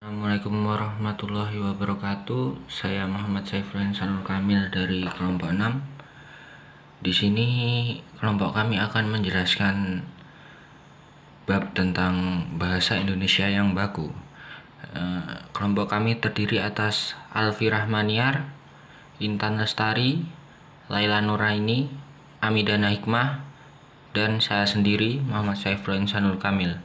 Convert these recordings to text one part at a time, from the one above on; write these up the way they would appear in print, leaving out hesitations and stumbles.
Assalamualaikum warahmatullahi wabarakatuh. Saya Muhammad Saiful Sanur Kamil dari kelompok 6. Di sini kelompok kami akan menjelaskan bab tentang bahasa Indonesia yang baku. Kelompok kami terdiri atas Alfi Rahmaniar, Intan Lestari, Laila Nuraini, Amidana Hikmah, dan saya sendiri Muhammad Saiful Sanur Kamil.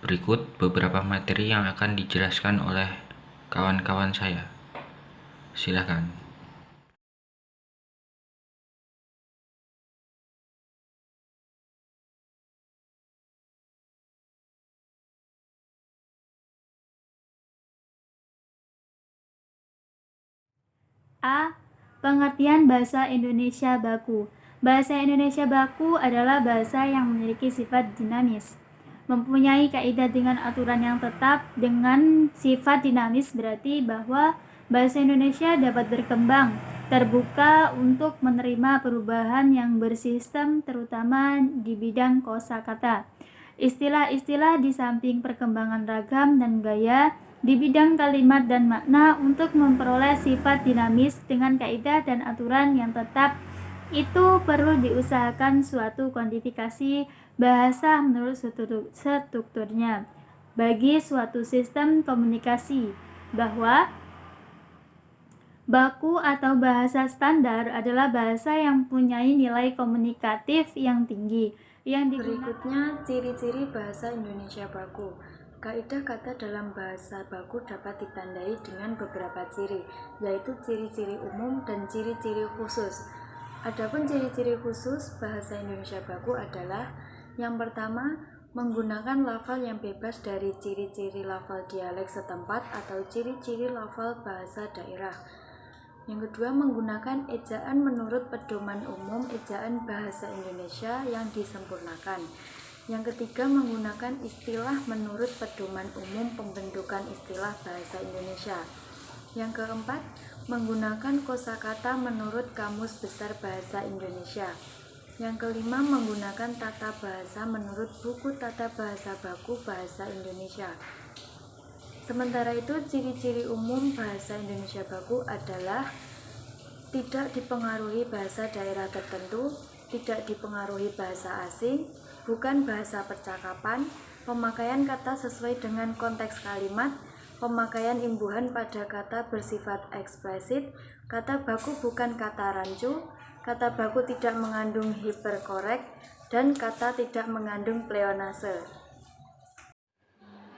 Berikut beberapa materi yang akan dijelaskan oleh kawan-kawan saya. Silakan. A. Pengertian bahasa Indonesia baku. Bahasa Indonesia baku adalah bahasa yang memiliki sifat dinamis, mempunyai kaidah dengan aturan yang tetap. Dengan sifat dinamis berarti bahwa bahasa Indonesia dapat berkembang, terbuka untuk menerima perubahan yang bersistem, terutama di bidang kosakata. Istilah-istilah di samping perkembangan ragam dan gaya di bidang kalimat dan makna untuk memperoleh sifat dinamis dengan kaidah dan aturan yang tetap, itu perlu diusahakan suatu kuantifikasi bahasa menurut strukturnya bagi suatu sistem komunikasi, bahwa baku atau bahasa standar adalah bahasa yang mempunyai nilai komunikatif yang tinggi. Berikutnya, ciri-ciri bahasa Indonesia baku. Kaidah kata dalam bahasa baku dapat ditandai dengan beberapa ciri, yaitu ciri-ciri umum dan ciri-ciri khusus. Adapun ciri-ciri khusus bahasa Indonesia baku adalah: yang pertama, menggunakan lafal yang bebas dari ciri-ciri lafal dialek setempat atau ciri-ciri lafal bahasa daerah. Yang kedua, menggunakan ejaan menurut pedoman umum ejaan bahasa Indonesia yang disempurnakan. Yang ketiga, menggunakan istilah menurut pedoman umum pembentukan istilah bahasa Indonesia. Yang keempat, menggunakan kosakata menurut Kamus Besar Bahasa Indonesia. Yang kelima, menggunakan tata bahasa menurut buku tata bahasa baku bahasa Indonesia. Sementara itu, ciri-ciri umum bahasa Indonesia baku adalah: tidak dipengaruhi bahasa daerah tertentu, tidak dipengaruhi bahasa asing, bukan bahasa percakapan, pemakaian kata sesuai dengan konteks kalimat, pemakaian imbuhan pada kata bersifat eksplisit, kata baku bukan kata rancu, kata baku tidak mengandung hiperkorek, dan kata tidak mengandung pleonase.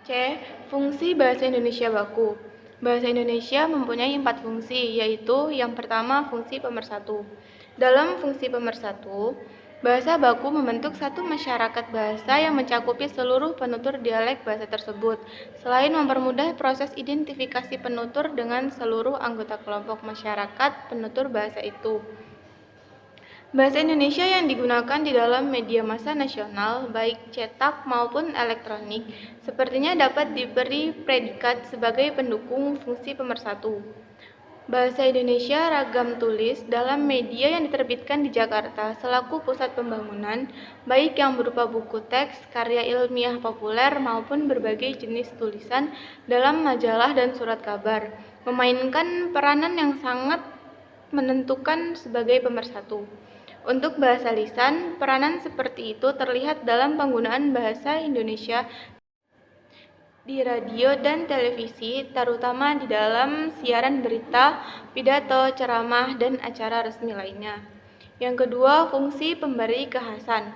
C. Fungsi bahasa Indonesia baku. Bahasa Indonesia mempunyai 4 fungsi, yaitu yang pertama fungsi pemersatu. Dalam fungsi pemersatu, bahasa baku membentuk satu masyarakat bahasa yang mencakupi seluruh penutur dialek bahasa tersebut, selain mempermudah proses identifikasi penutur dengan seluruh anggota kelompok masyarakat penutur bahasa itu. Bahasa Indonesia yang digunakan di dalam media massa nasional, baik cetak maupun elektronik, sepertinya dapat diberi predikat sebagai pendukung fungsi pemersatu. Bahasa Indonesia ragam tulis dalam media yang diterbitkan di Jakarta selaku pusat pembangunan, baik yang berupa buku teks, karya ilmiah populer, maupun berbagai jenis tulisan dalam majalah dan surat kabar, memainkan peranan yang sangat menentukan sebagai pemersatu. Untuk bahasa lisan, peranan seperti itu terlihat dalam penggunaan bahasa Indonesia di radio dan televisi, terutama di dalam siaran berita, pidato, ceramah, dan acara resmi lainnya. Yang kedua, fungsi pemberi kekhasan.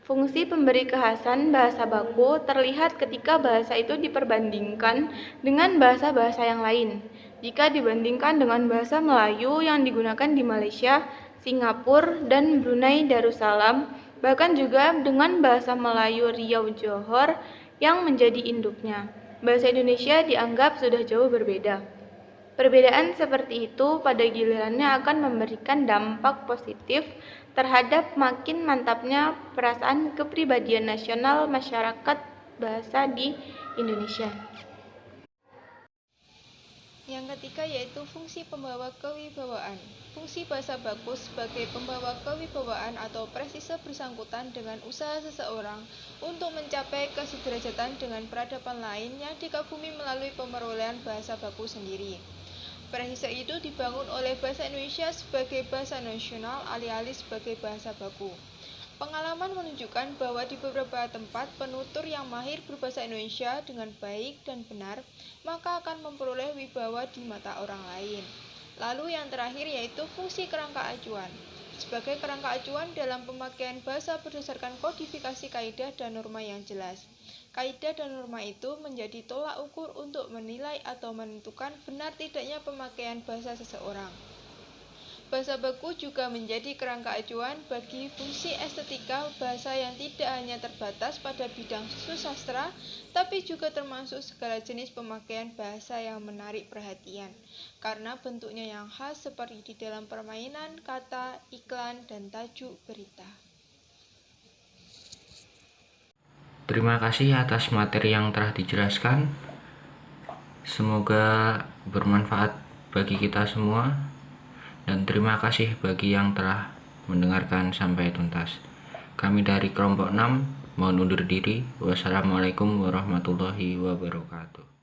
Fungsi pemberi kekhasan bahasa baku terlihat ketika bahasa itu diperbandingkan dengan bahasa-bahasa yang lain. Jika dibandingkan dengan bahasa Melayu yang digunakan di Malaysia, Singapura, dan Brunei Darussalam, bahkan juga dengan bahasa Melayu Riau Johor yang menjadi induknya, bahasa Indonesia dianggap sudah jauh berbeda. Perbedaan seperti itu pada gilirannya akan memberikan dampak positif terhadap makin mantapnya perasaan kepribadian nasional masyarakat bahasa di Indonesia. Yang ketiga yaitu fungsi pembawa kewibawaan. Fungsi bahasa baku sebagai pembawa kewibawaan atau presise bersangkutan dengan usaha seseorang untuk mencapai kesederajatan dengan peradaban lain yang dikagumi melalui pemerolehan bahasa baku sendiri. Presise itu dibangun oleh bahasa Indonesia sebagai bahasa nasional alih-alih sebagai bahasa baku. Pengalaman menunjukkan bahwa di beberapa tempat penutur yang mahir berbahasa Indonesia dengan baik dan benar, maka akan memperoleh wibawa di mata orang lain. Lalu yang terakhir yaitu fungsi kerangka acuan. Sebagai kerangka acuan dalam pemakaian bahasa berdasarkan kodifikasi kaidah dan norma yang jelas. Kaidah dan norma itu menjadi tolak ukur untuk menilai atau menentukan benar tidaknya pemakaian bahasa seseorang. Bahasa baku juga menjadi kerangka acuan bagi fungsi estetika bahasa yang tidak hanya terbatas pada bidang susastra, tapi juga termasuk segala jenis pemakaian bahasa yang menarik perhatian, karena bentuknya yang khas seperti di dalam permainan kata, iklan, dan tajuk berita. Terima kasih atas materi yang telah dijelaskan. Semoga bermanfaat bagi kita semua. Dan terima kasih bagi yang telah mendengarkan sampai tuntas. Kami dari kelompok 6 mohon undur diri. Wassalamualaikum warahmatullahi wabarakatuh.